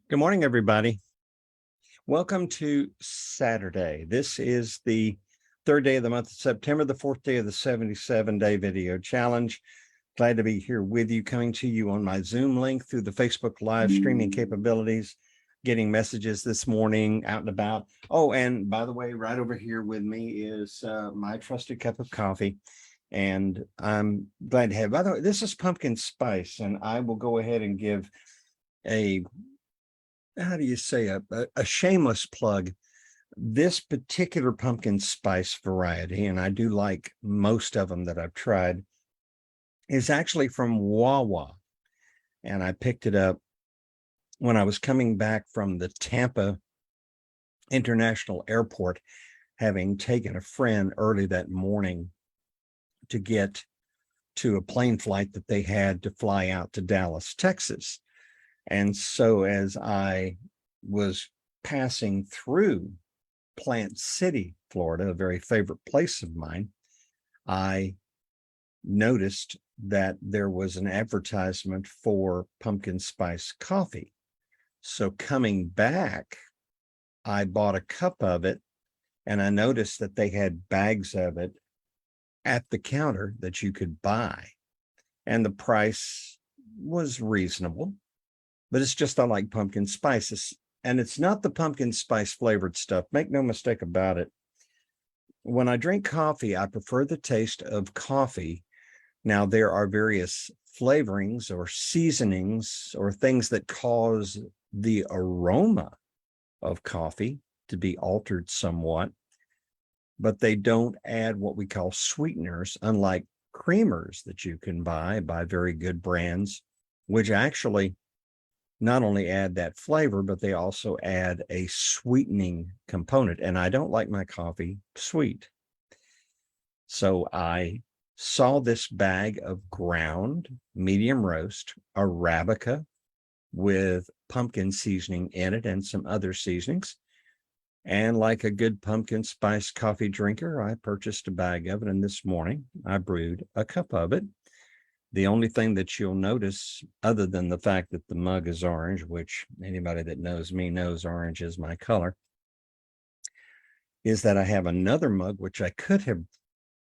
Good morning, everybody. Welcome to Saturday. This is the third day of the month of September, the fourth day of the 77-day video challenge. Glad to be here with you, coming to you on my Zoom link through the Facebook live streaming capabilities, getting messages this morning out and about. Oh, and by the way, right over here with me is my trusted cup of coffee. And I'm glad to have, by the way, this is pumpkin spice, and I will go ahead and give a how do you say, a shameless plug. This particular pumpkin spice variety, and I do like most of them that I've tried, is actually from Wawa. And I picked it up when I was coming back from the Tampa International Airport, having taken a friend early that morning to get to a plane flight that they had to fly out to Dallas, Texas. And so as I was passing through Plant City, Florida, a very favorite place of mine, I noticed that there was an advertisement for pumpkin spice coffee. So coming back, I bought a cup of it, and I noticed that they had bags of it at the counter that you could buy. And the price was reasonable. But it's just, I like pumpkin spices, and it's not the pumpkin spice flavored stuff. Make no mistake about it. When I drink coffee, I prefer the taste of coffee. Now, there are various flavorings or seasonings or things that cause the aroma of coffee to be altered somewhat, but they don't add what we call sweeteners, unlike creamers that you can buy by very good brands, which actually not only add that flavor, but they also add a sweetening component. And I don't like my coffee sweet. So I saw this bag of ground medium roast Arabica with pumpkin seasoning in it and some other seasonings. And like a good pumpkin spice coffee drinker, I purchased a bag of it. And this morning I brewed a cup of it. The only thing that you'll notice, other than the fact that the mug is orange, which anybody that knows me knows orange is my color, is that I have another mug, which I could have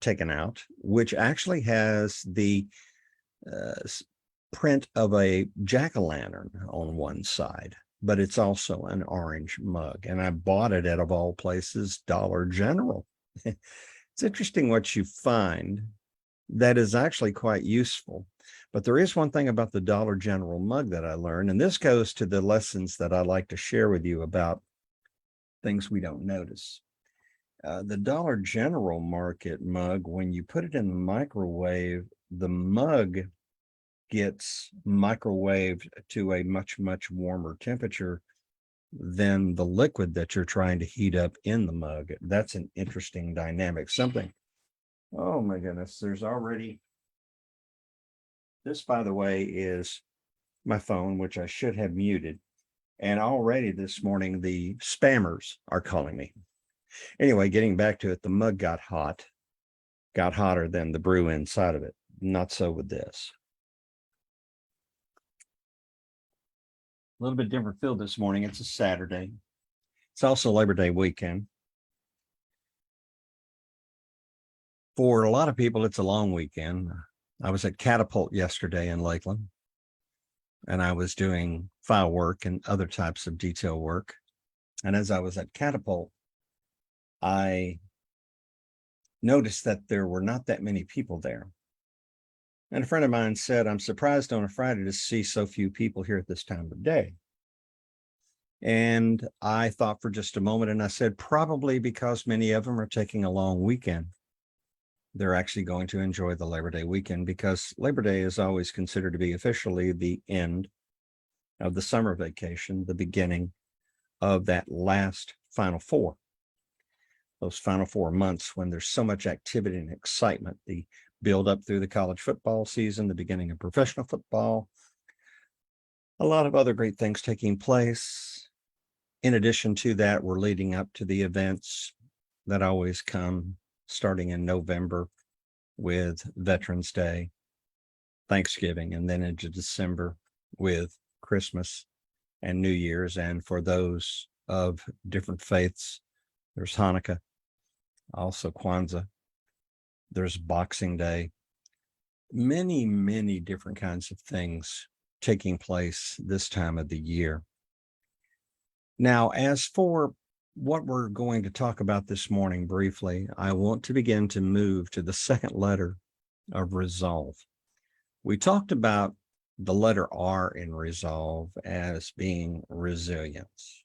taken out, which actually has the print of a jack-o'-lantern on one side, but it's also an orange mug. And I bought it at, of all places, Dollar General. It's interesting what you find that is actually quite useful. But there is one thing about the Dollar General mug that I learned, and this goes to the lessons that I like to share with you about things we don't notice. The Dollar General Market mug, when you put it in the microwave, the mug gets microwaved to a much, much warmer temperature than the liquid that you're trying to heat up in the mug. That's an interesting dynamic. Something, oh my goodness, there's already, this, by the way, is my phone, which I should have muted. And already this morning, the spammers are calling me. Anyway, getting back to it, the mug got hot, got hotter than the brew inside of it. Not so with this. A little bit different feel this morning. It's a Saturday. It's also Labor Day weekend. For a lot of people, it's a long weekend. I was at Catapult yesterday in Lakeland, and I was doing file work and other types of detail work. And as I was at Catapult, I noticed that there were not that many people there. And a friend of mine said, I'm surprised on a Friday to see so few people here at this time of day. And I thought for just a moment, and I said, probably because many of them are taking a long weekend. They're actually going to enjoy the Labor Day weekend, because Labor Day is always considered to be officially the end of the summer vacation, the beginning of that last Final Four. Those Final 4 months when there's so much activity and excitement, the build up through the college football season, the beginning of professional football, a lot of other great things taking place. In addition to that, we're leading up to the events that always come starting in November with Veterans Day, Thanksgiving, and then into December with Christmas and New Year's. And for those of different faiths, there's Hanukkah, also Kwanzaa, there's Boxing Day, many, many different kinds of things taking place this time of the year. Now, as for what we're going to talk about this morning briefly, I want to begin to move to the second letter of resolve. We talked about the letter R in resolve as being resilience.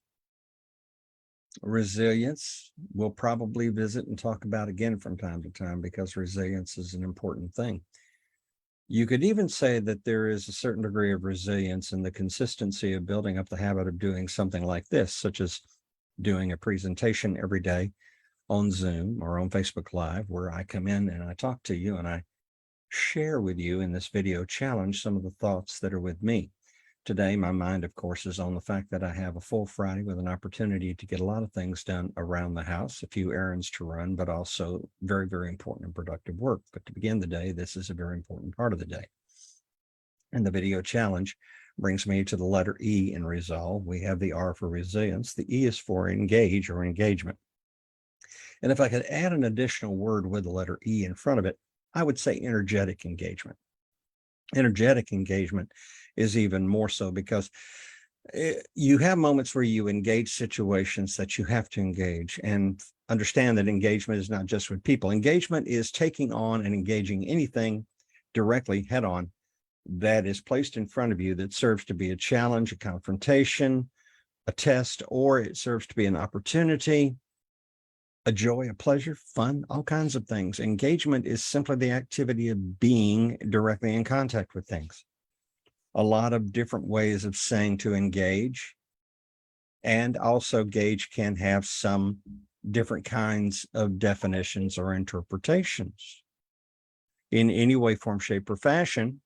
Resilience we'll probably visit and talk about again from time to time, because resilience is an important thing. You could even say that there is a certain degree of resilience in the consistency of building up the habit of doing something like this, such as doing a presentation every day on Zoom or on Facebook Live, where I come in and I talk to you and I share with you in this video challenge some of the thoughts that are with me. Today, my mind, of course, is on the fact that I have a full Friday with an opportunity to get a lot of things done around the house, a few errands to run, but also very, very important and productive work. But to begin the day, this is a very important part of the day. And the video challenge brings me to the letter E in resolve. We have the R for resilience. The E is for engage or engagement. And if I could add an additional word with the letter E in front of it, I would say energetic engagement. Energetic engagement is even more so, because you have moments where you engage situations that you have to engage, and understand that engagement is not just with people. Engagement is taking on and engaging anything directly head on that is placed in front of you that serves to be a challenge, a confrontation, a test, or it serves to be an opportunity, a joy, a pleasure, fun, all kinds of things. Engagement is simply the activity of being directly in contact with things. A lot of different ways of saying to engage, and also gauge can have some different kinds of definitions or interpretations. In any way, form, shape, or fashion,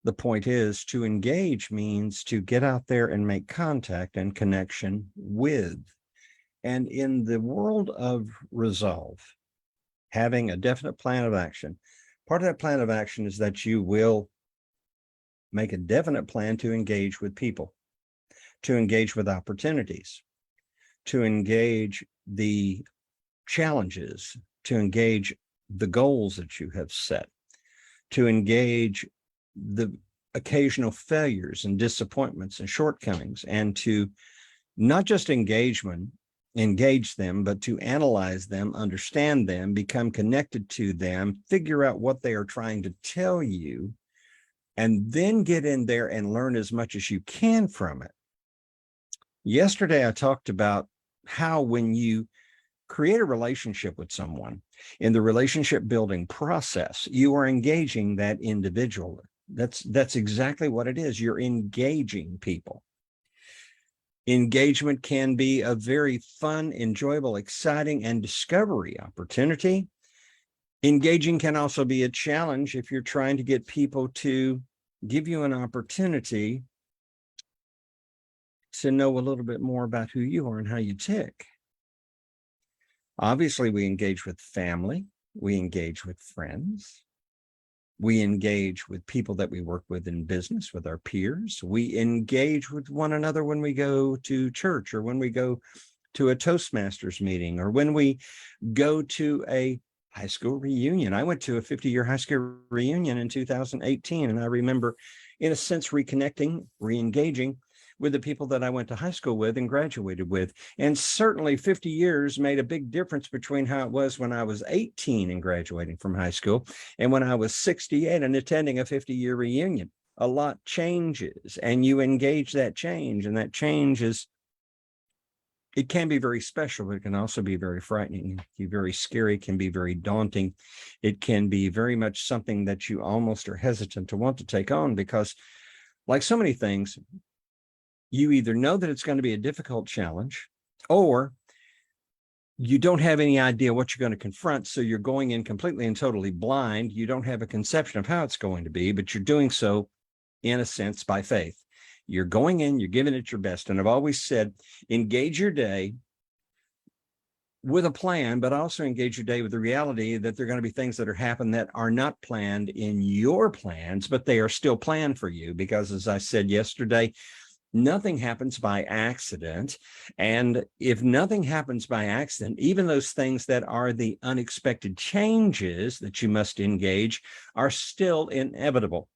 the point is to engage means to get out there and make contact and connection with. And in the world of resolve, having a definite plan of action, part of that plan of action is that you will make a definite plan to engage with people, to engage with opportunities, to engage the challenges, to engage the goals that you have set, to engage the occasional failures and disappointments and shortcomings, and to not just engage them, but to analyze them, understand them, become connected to them, figure out what they are trying to tell you, and then get in there and learn as much as you can from it. Yesterday, I talked about how when you create a relationship with someone, in the relationship building process, you are engaging that individual. That's exactly what it is. You're engaging people. Engagement can be a very fun, enjoyable, exciting, and discovery opportunity. Engaging can also be a challenge if you're trying to get people to give you an opportunity to know a little bit more about who you are and how you tick. Obviously, we engage with family, we engage with friends, we engage with people that we work with in business, with our peers. We engage with one another when we go to church, or when we go to a Toastmasters meeting, or when we go to a high school reunion. I went to a 50-year high school reunion in 2018, and I remember, in a sense, reconnecting, re-engaging with the people that I went to high school with and graduated with. And certainly 50 years made a big difference between how it was when I was 18 and graduating from high school and when I was 68 and attending a 50-year reunion. A lot changes, and you engage that change, and that change it can be very special, but it can also be very frightening. It can be very scary, it can be very daunting. It can be very much something that you almost are hesitant to want to take on, because, like so many things, you either know that it's going to be a difficult challenge, or you don't have any idea what you're going to confront. So you're going in completely and totally blind. You don't have a conception of how it's going to be, but you're doing so, in a sense, by faith. You're going in, you're giving it your best. And I've always said, engage your day with a plan, but also engage your day with the reality that there are going to be things that are happening that are not planned in your plans, but they are still planned for you. Because, as I said yesterday, Nothing happens by accident. And if nothing happens by accident, even those things that are the unexpected changes that you must engage are still inevitable.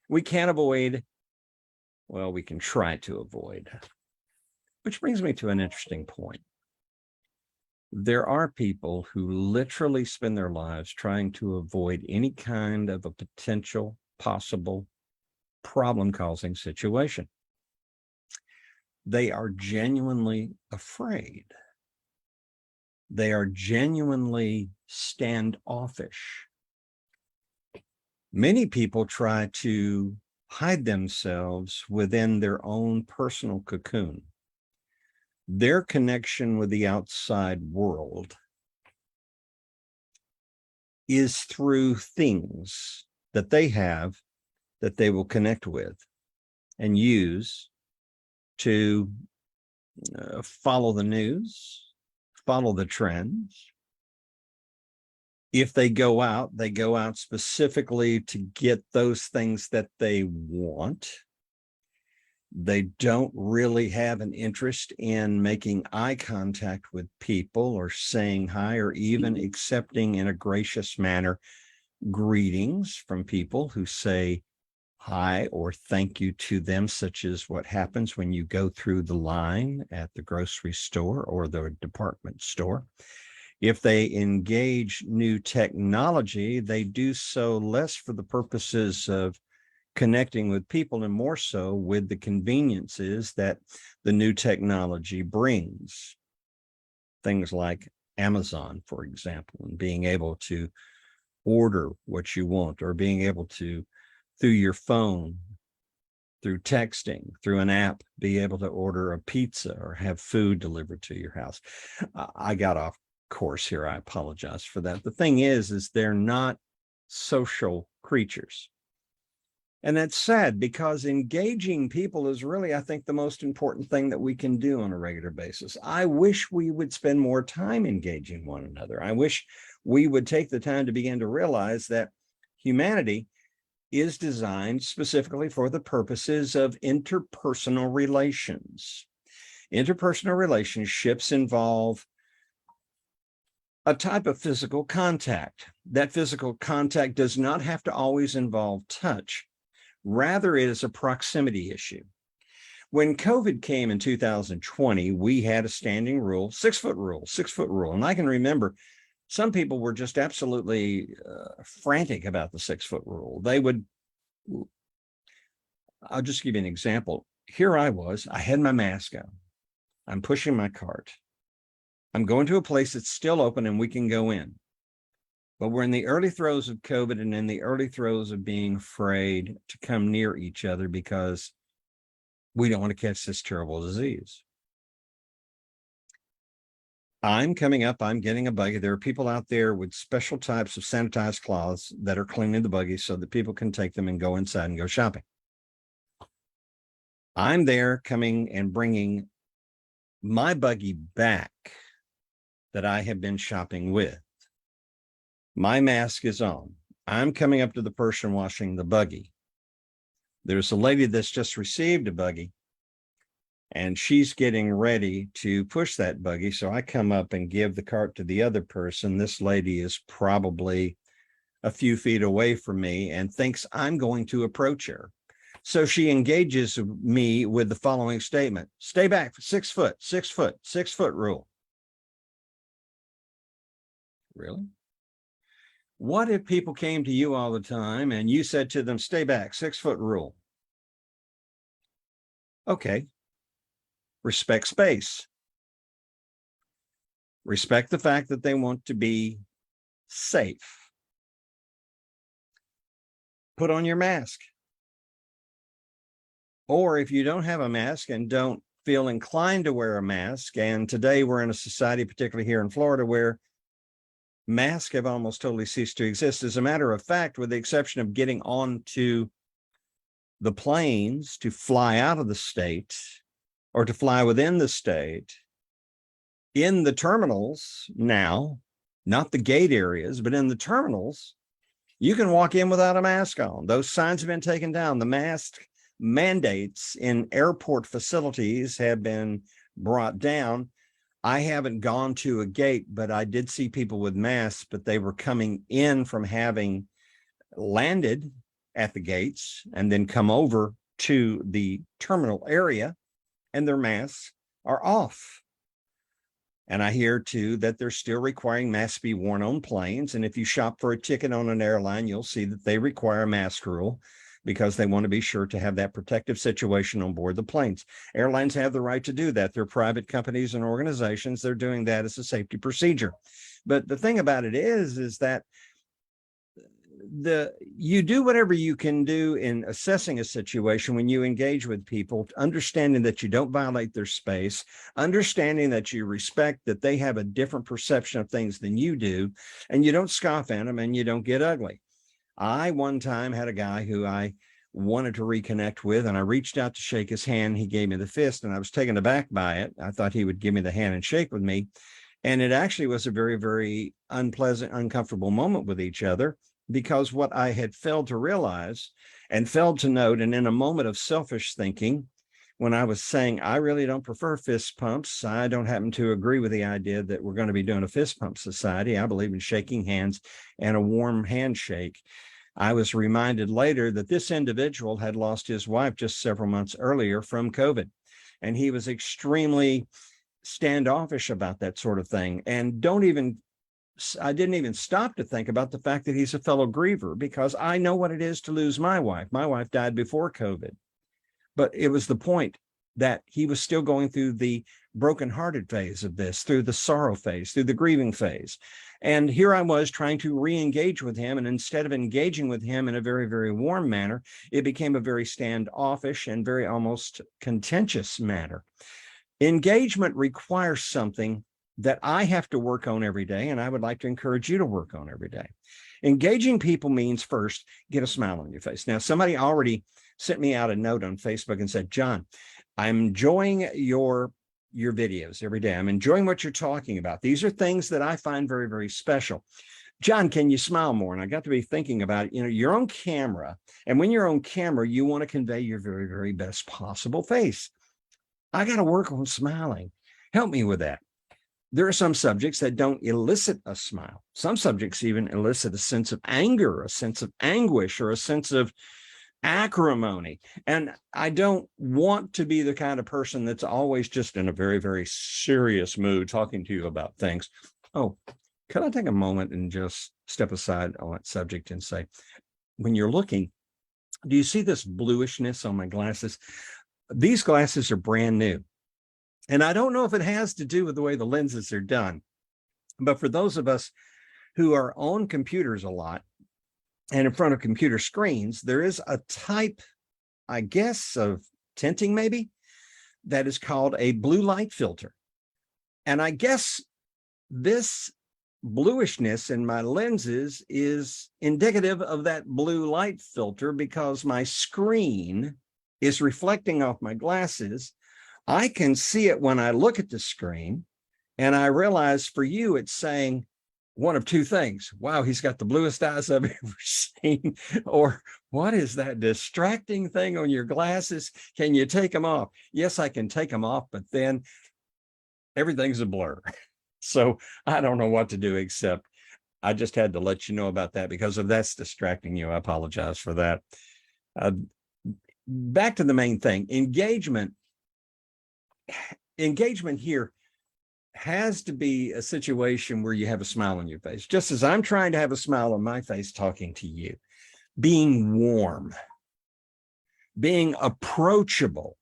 We can't avoid, well, we can try to avoid. Which brings me to an interesting point. There are people who literally spend their lives trying to avoid any kind of a potential, possible, problem-causing situation. They are genuinely afraid. They are genuinely standoffish. Many people try to hide themselves within their own personal cocoon. Their connection with the outside world is through things that they have that they will connect with and use to follow the news, follow the trends. If they go out specifically to get those things that they want. They don't really have an interest in making eye contact with people or saying hi or even accepting in a gracious manner greetings from people who say hi or thank you to them, such as what happens when you go through the line at the grocery store or the department store. If they engage new technology, they do so less for the purposes of connecting with people and more so with the conveniences that the new technology brings. Things like Amazon, for example, and being able to order what you want, or being able to, through your phone, through texting, through an app, be able to order a pizza or have food delivered to your house. I got off course here. I apologize for that. The thing is they're not social creatures. And that's sad, because engaging people is really, I think, the most important thing that we can do on a regular basis. I wish we would spend more time engaging one another. I wish we would take the time to begin to realize that humanity is designed specifically for the purposes of interpersonal relations. Interpersonal relationships involve a type of physical contact. That physical contact does not have to always involve touch. Rather, it is a proximity issue. When COVID came in 2020, we had a standing rule, 6 foot rule, 6 foot rule. And I can remember some people were just absolutely frantic about the 6 foot rule. I'll just give you an example. Here I was, I had my mask on. I'm pushing my cart. I'm going to a place that's still open and we can go in. But we're in the early throes of COVID and in the early throes of being afraid to come near each other because we don't want to catch this terrible disease. I'm coming up, I'm getting a buggy. There are people out there with special types of sanitized cloths that are cleaning the buggy so that people can take them and go inside and go shopping. I'm there coming and bringing my buggy back that I have been shopping with. My mask is on. I'm coming up to the person washing the buggy. There's a lady that's just received a buggy, and she's getting ready to push that buggy. So I come up and give the cart to the other person. This lady is probably a few feet away from me and thinks I'm going to approach her. So she engages me with the following statement: stay back for 6 foot, 6 foot, 6 foot rule. Really? What if people came to you all the time and you said to them, stay back, 6 foot rule? Okay. Respect space. Respect the fact that they want to be safe. Put on your mask. Or if you don't have a mask and don't feel inclined to wear a mask, and today we're in a society, particularly here in Florida, where masks have almost totally ceased to exist. As a matter of fact, with the exception of getting onto the planes to fly out of the state or to fly within the state, in the terminals now, not the gate areas, but in the terminals, you can walk in without a mask on. Those signs have been taken down. The mandates in airport facilities have been brought down. I haven't gone to a gate, but I did see people with masks, but they were coming in from having landed at the gates and then come over to the terminal area, and their masks are off. And I hear too that they're still requiring masks be worn on planes. And if you shop for a ticket on an airline, you'll see that they require a mask rule because they want to be sure to have that protective situation on board the planes. Airlines have the right to do that. They're private companies and organizations. They're doing that as a safety procedure. But the thing about it is that you do whatever you can do in assessing a situation when you engage with people, understanding that you don't violate their space, understanding that you respect that they have a different perception of things than you do, and you don't scoff at them and you don't get ugly. I one time had a guy who I wanted to reconnect with, and I reached out to shake his hand. He gave me the fist, and I was taken aback by it. I thought he would give me the hand and shake with me. And it actually was a very, very unpleasant, uncomfortable moment with each other, because what I had failed to realize and failed to note, and in a moment of selfish thinking, when I was saying, I really don't prefer fist pumps, I don't happen to agree with the idea that we're going to be doing a fist pump society. I believe in shaking hands and a warm handshake. I was reminded later that this individual had lost his wife just several months earlier from COVID, and he was extremely standoffish about that sort of thing. And I didn't even stop to think about the fact that he's a fellow griever, because I know what it is to lose my wife. My wife died before COVID, but it was the point that he was still going through the brokenhearted phase of this, through the sorrow phase, through the grieving phase. And here I was trying to re-engage with him. And instead of engaging with him in a very, very warm manner, it became a very standoffish and very almost contentious manner. Engagement requires something that I have to work on every day, and I would like to encourage you to work on every day. Engaging people means, first, get a smile on your face. Now, somebody already sent me out a note on Facebook and said, John, I'm enjoying your videos every day. I'm enjoying what you're talking about. These are things that I find very, very special. John, can you smile more? And I got to be thinking about it. You're on camera, and when you're on camera, you want to convey your very, very best possible face. I got to work on smiling. Help me with that. There are some subjects that don't elicit a smile. Some subjects even elicit a sense of anger, a sense of anguish, or a sense of acrimony. And I don't want to be the kind of person that's always just in a very, very serious mood talking to you about things. Oh, could I take a moment and just step aside on that subject and say, when you're looking, do you see this bluishness on my glasses? These glasses are brand new. And I don't know if it has to do with the way the lenses are done, but for those of us who are on computers a lot and in front of computer screens, there is a type, I guess, of tinting maybe, that is called a blue light filter. And I guess this bluishness in my lenses is indicative of that blue light filter, because my screen is reflecting off my glasses. I can see it when I look at the screen, and I realize for you, it's saying one of two things. Wow, he's got the bluest eyes I've ever seen. Or what is that distracting thing on your glasses? Can you take them off? Yes, I can take them off, but then everything's a blur. So I don't know what to do, except I just had to let you know about that, because if that's distracting you, I apologize for that. Back to the main thing, engagement here has to be a situation where you have a smile on your face, just as I'm trying to have a smile on my face talking to you. Being warm, being approachable,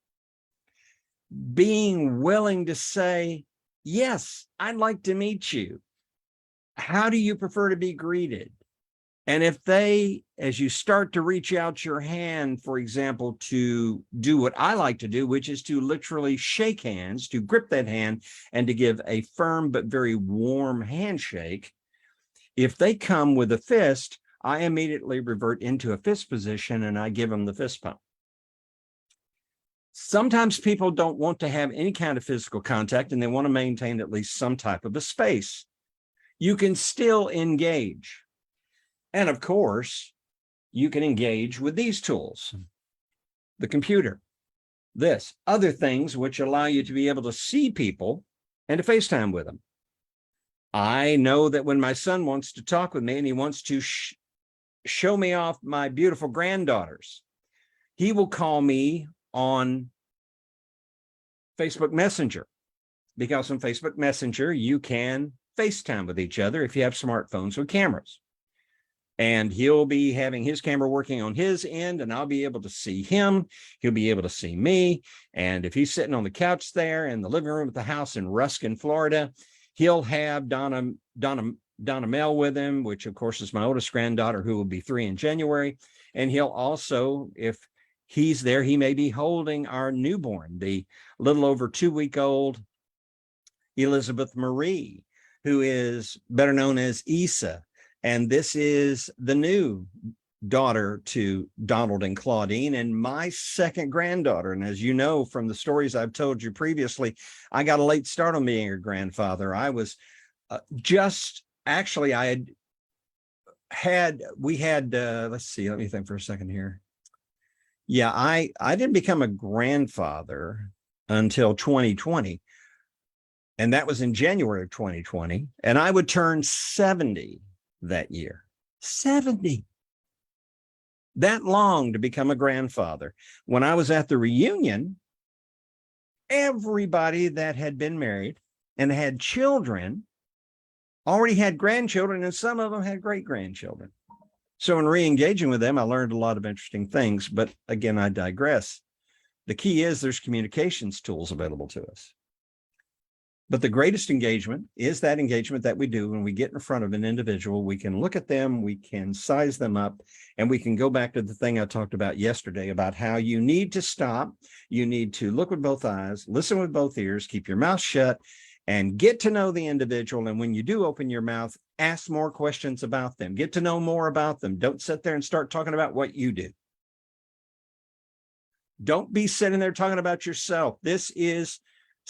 being willing to say, yes, I'd like to meet you. How do you prefer to be greeted? And if they, as you start to reach out your hand, for example, to do what I like to do, which is to literally shake hands, to grip that hand and to give a firm but very warm handshake, if they come with a fist, I immediately revert into a fist position and I give them the fist pump. Sometimes people don't want to have any kind of physical contact, and they want to maintain at least some type of a space. You can still engage. And of course, you can engage with these tools. the computer, this, other things which allow you to be able to see people and to FaceTime with them. I know that when my son wants to talk with me and he wants to show me off my beautiful granddaughters, he will call me on Facebook Messenger, because on Facebook Messenger, you can FaceTime with each other if you have smartphones with cameras. And he'll be having his camera working on his end, and I'll be able to see him. He'll be able to see me. And if he's sitting on the couch there in the living room at the house in Ruskin, Florida, he'll have Donna Mel with him, which of course is my oldest granddaughter, who will be 3 in January. And he'll also, if he's there, he may be holding our newborn, the little over 2-week-old Elizabeth Marie, who is better known as Issa. And this is the new daughter to Donald and Claudine, and my second granddaughter. And as you know from the stories I've told you previously, I got a late start on being a grandfather. I was actually, we had, let's see, let me think for a second here. Yeah, I didn't become a grandfather until 2020. And that was in January of 2020. And I would turn 70 that year. 70. That long to become a grandfather. When I was at the reunion, everybody that had been married and had children already had grandchildren, and some of them had great-grandchildren. So in re-engaging with them, I learned a lot of interesting things. But again, I digress. The key is there's communications tools available to us. But the greatest engagement is that engagement that we do when we get in front of an individual. We can look at them, we can size them up, and we can go back to the thing I talked about yesterday about how you need to stop. You need to look with both eyes, listen with both ears, keep your mouth shut, and get to know the individual. And when you do open your mouth, ask more questions about them. Get to know more about them. Don't sit there and start talking about what you do. Don't be sitting there talking about yourself. This is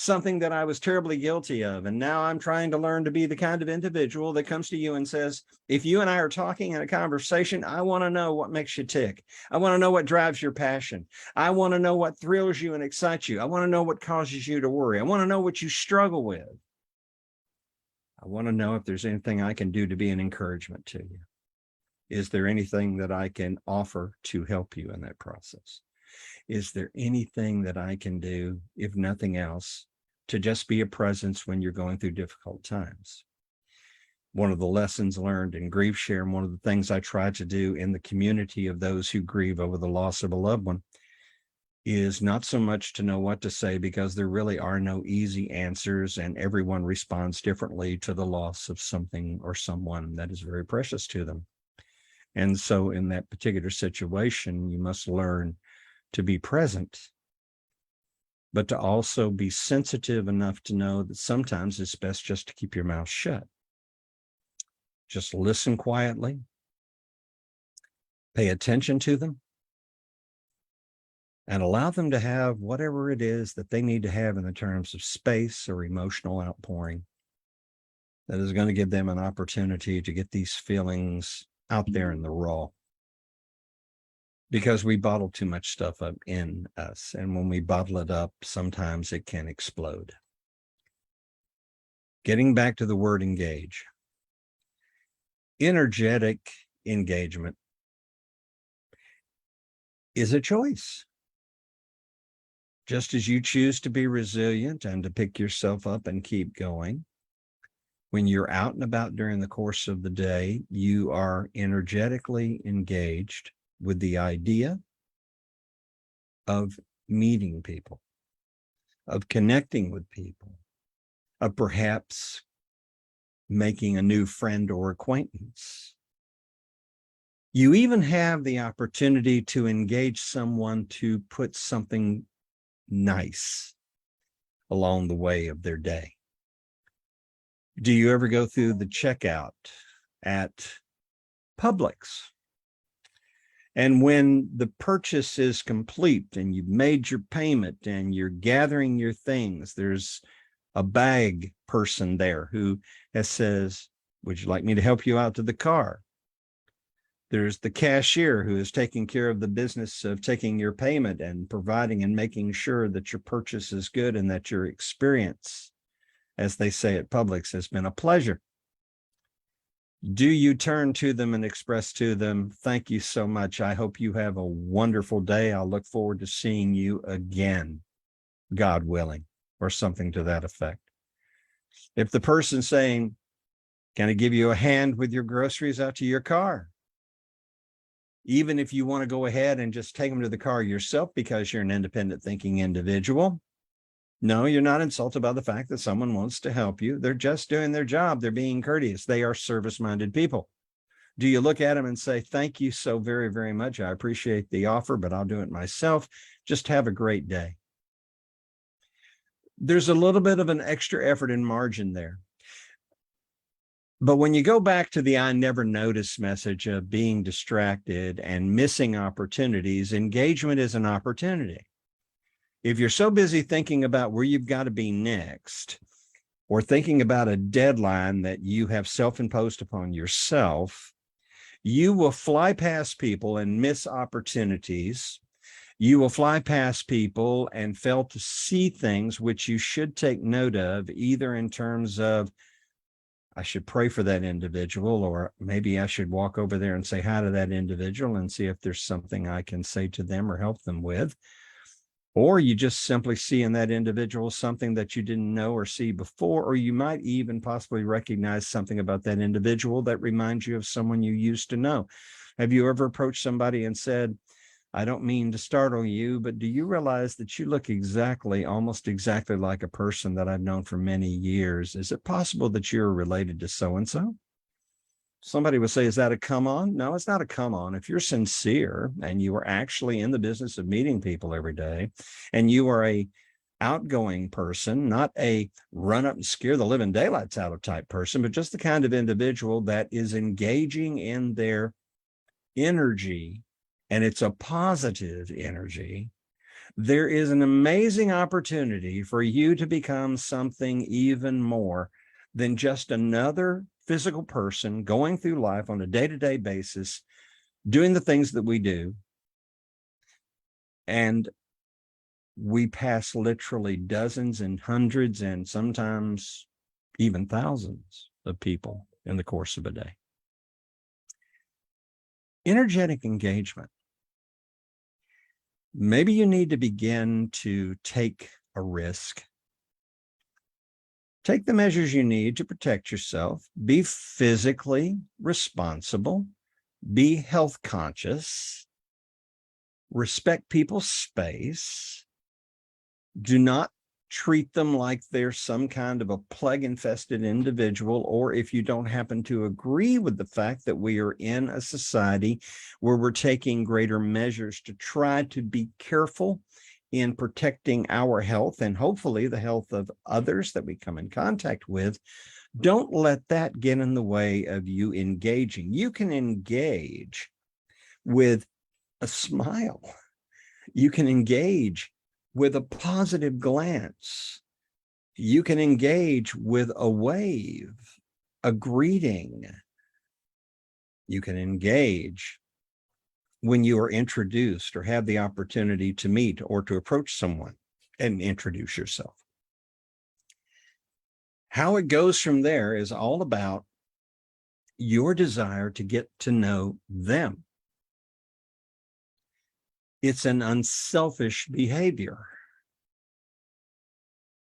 something that I was terribly guilty of. And now I'm trying to learn to be the kind of individual that comes to you and says, if you and I are talking in a conversation, I want to know what makes you tick. I want to know what drives your passion. I want to know what thrills you and excites you. I want to know what causes you to worry. I want to know what you struggle with. I want to know if there's anything I can do to be an encouragement to you. Is there anything that I can offer to help you in that process? Is there anything that I can do, if nothing else, to just be a presence when you're going through difficult times? One of the lessons learned in Grief Share, and one of the things I try to do in the community of those who grieve over the loss of a loved one, is not so much to know what to say, because there really are no easy answers, and everyone responds differently to the loss of something or someone that is very precious to them. And so in that particular situation, you must learn to be present, but to also be sensitive enough to know that sometimes it's best just to keep your mouth shut. Just listen quietly, pay attention to them, and allow them to have whatever it is that they need to have in the terms of space or emotional outpouring that is going to give them an opportunity to get these feelings out there in the raw. Because we bottle too much stuff up in us. And when we bottle it up, sometimes it can explode. Getting back to the word engage. Energetic engagement is a choice. Just as you choose to be resilient and to pick yourself up and keep going, when you're out and about during the course of the day, you are energetically engaged with the idea of meeting people, of connecting with people, of perhaps making a new friend or acquaintance. You even have the opportunity to engage someone to put something nice along the way of their day. Do you ever go through the checkout at Publix? And when the purchase is complete and you've made your payment and you're gathering your things, there's a bag person there who says, would you like me to help you out to the car? There's the cashier who is taking care of the business of taking your payment and providing and making sure that your purchase is good and that your experience, as they say at Publix, has been a pleasure. Do you turn to them and express to them, thank you so much. I hope you have a wonderful day. I'll look forward to seeing you again, God willing, or something to that effect. If the person's saying, can I give you a hand with your groceries out to your car? Even if you want to go ahead and just take them to the car yourself because you're an independent thinking individual, no, you're not insulted by the fact that someone wants to help you. They're just doing their job. They're being courteous. They are service-minded people. Do you look at them and say, thank you so very, very much. I appreciate the offer, but I'll do it myself. Just have a great day. There's a little bit of an extra effort and margin there. But when you go back to the I never noticed message of being distracted and missing opportunities, engagement is an opportunity. If you're so busy thinking about where you've got to be next, or thinking about a deadline that you have self-imposed upon yourself, you will fly past people and miss opportunities. You will fly past people and fail to see things which you should take note of, either in terms of, I should pray for that individual, or maybe I should walk over there and say hi to that individual and see if there's something I can say to them or help them with. Or you just simply see in that individual something that you didn't know or see before, or you might even possibly recognize something about that individual that reminds you of someone you used to know. Have you ever approached somebody and said, I don't mean to startle you, but do you realize that you look almost exactly like a person that I've known for many years? Is it possible that you're related to so-and-so? Somebody would say, is that a come on? No, it's not a come on. If you're sincere and you are actually in the business of meeting people every day, and you are a outgoing person, not a run up and scare the living daylights out of type person, but just the kind of individual that is engaging in their energy, and it's a positive energy, there is an amazing opportunity for you to become something even more than just another physical person going through life on a day-to-day basis, doing the things that we do. And we pass literally dozens and hundreds and sometimes even thousands of people in the course of a day. Energetic engagement. Maybe you need to begin to take a risk. Take the measures you need to protect yourself. Be physically responsible. Be health conscious. Respect people's space. Do not treat them like they're some kind of a plague-infested individual, or if you don't happen to agree with the fact that we are in a society where we're taking greater measures to try to be careful in protecting our health and hopefully the health of others that we come in contact with, don't let that get in the way of you engaging. You can engage with a smile. You can engage with a positive glance. You can engage with a wave, a greeting. You can engage when you are introduced or have the opportunity to meet or to approach someone and introduce yourself. How it goes from there is all about your desire to get to know them. It's an unselfish behavior.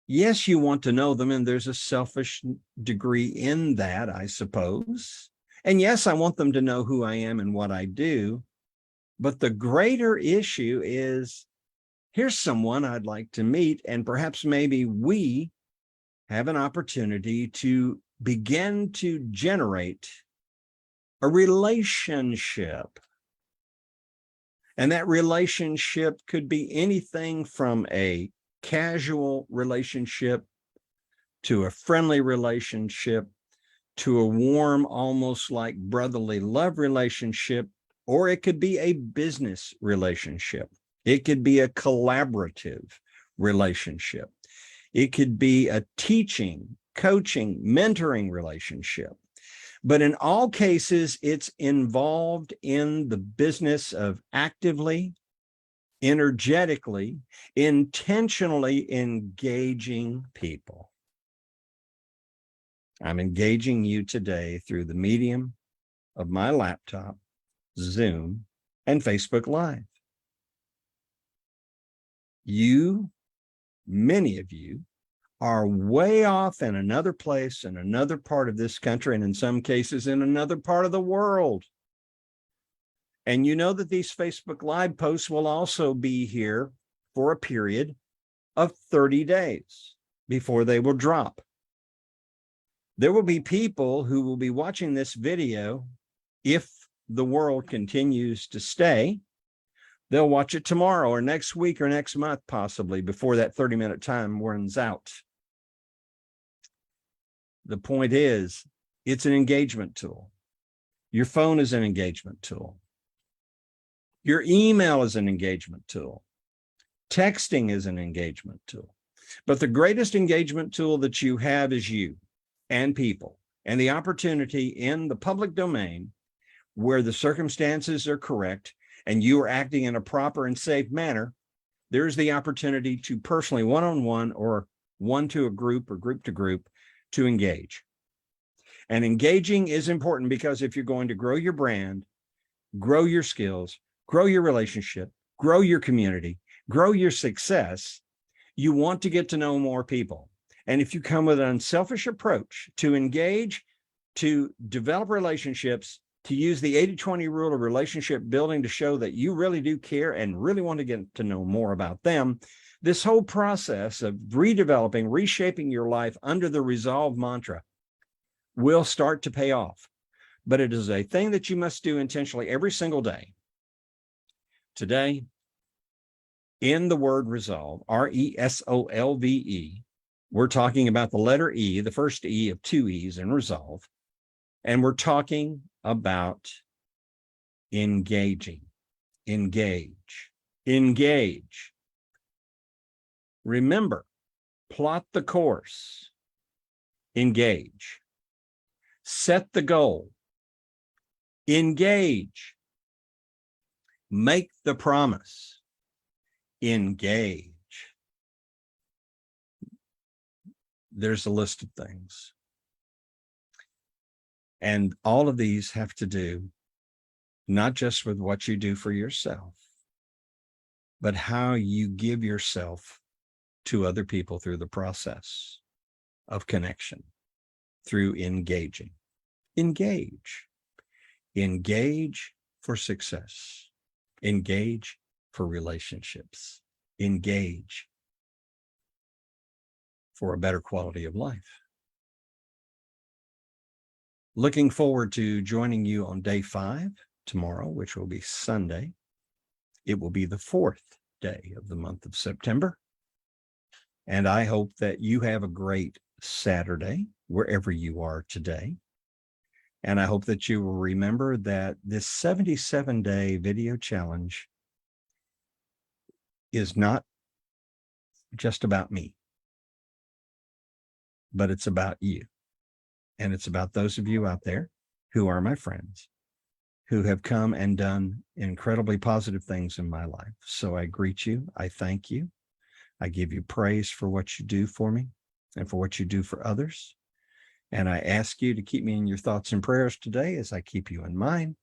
Yes, you want to know them, and there's a selfish degree in that, I suppose. And yes, I want them to know who I am and what I do. But the greater issue is, here's someone I'd like to meet, and perhaps maybe we have an opportunity to begin to generate a relationship. And that relationship could be anything from a casual relationship to a friendly relationship to a warm, almost like brotherly love relationship, or it could be a business relationship. It could be a collaborative relationship. It could be a teaching, coaching, mentoring relationship. But in all cases, it's involved in the business of actively, energetically, intentionally engaging people. I'm engaging you today through the medium of my laptop, Zoom, and Facebook Live. You, many of you, are way off in another place, in another part of this country, and in some cases in another part of the world. And you know that these Facebook Live posts will also be here for a period of 30 days before they will drop. There will be people who will be watching this video if the world continues to stay. They'll watch it tomorrow or next week or next month, possibly before that 30-minute time runs out. The point is, it's an engagement tool. Your phone is an engagement tool. Your email is an engagement tool. Texting is an engagement tool. But the greatest engagement tool that you have is you and people, and the opportunity in the public domain where the circumstances are correct and you are acting in a proper and safe manner. There's the opportunity to personally, one-on-one or one to a group or group to group, to engage. And engaging is important because if you're going to grow your brand, grow your skills, grow your relationship, grow your community, grow your success, you want to get to know more people. And if you come with an unselfish approach to engage, to develop relationships, to use the 80-20 rule of relationship building to show that you really do care and really want to get to know more about them, this whole process of redeveloping, reshaping your life under the resolve mantra will start to pay off. But it is a thing that you must do intentionally every single day. Today, in the word resolve, R-E-S-O-L-V-E, we're talking about the letter E, the first E of two E's in resolve. And we're talking about engaging, engage. Remember, plot the course, engage. Set the goal, engage. Make the promise, engage. There's a list of things. And all of these have to do not just with what you do for yourself, but how you give yourself to other people through the process of connection, through engaging. Engage for success. Engage for relationships. Engage for a better quality of life. Looking forward to joining you on day 5 tomorrow, which will be Sunday. It will be the 4th day of the month of September. And I hope that you have a great Saturday, wherever you are today. And I hope that you will remember that this 77-day video challenge is not just about me, but it's about you. And it's about those of you out there who are my friends, who have come and done incredibly positive things in my life. So I greet you. I thank you. I give you praise for what you do for me and for what you do for others. And I ask you to keep me in your thoughts and prayers today as I keep you in mind.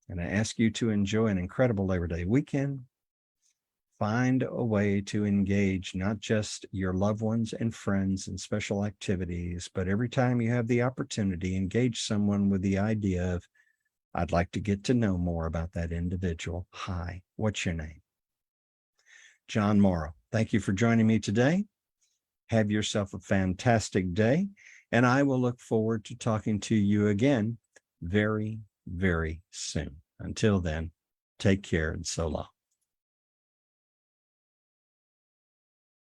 And I ask you to enjoy an incredible Labor Day weekend. Find a way to engage not just your loved ones and friends in special activities, but every time you have the opportunity, engage someone with the idea of, I'd like to get to know more about that individual. Hi, what's your name? John Morrow. Thank you for joining me today. Have yourself a fantastic day, and I will look forward to talking to you again very, very soon. Until then, take care and so long.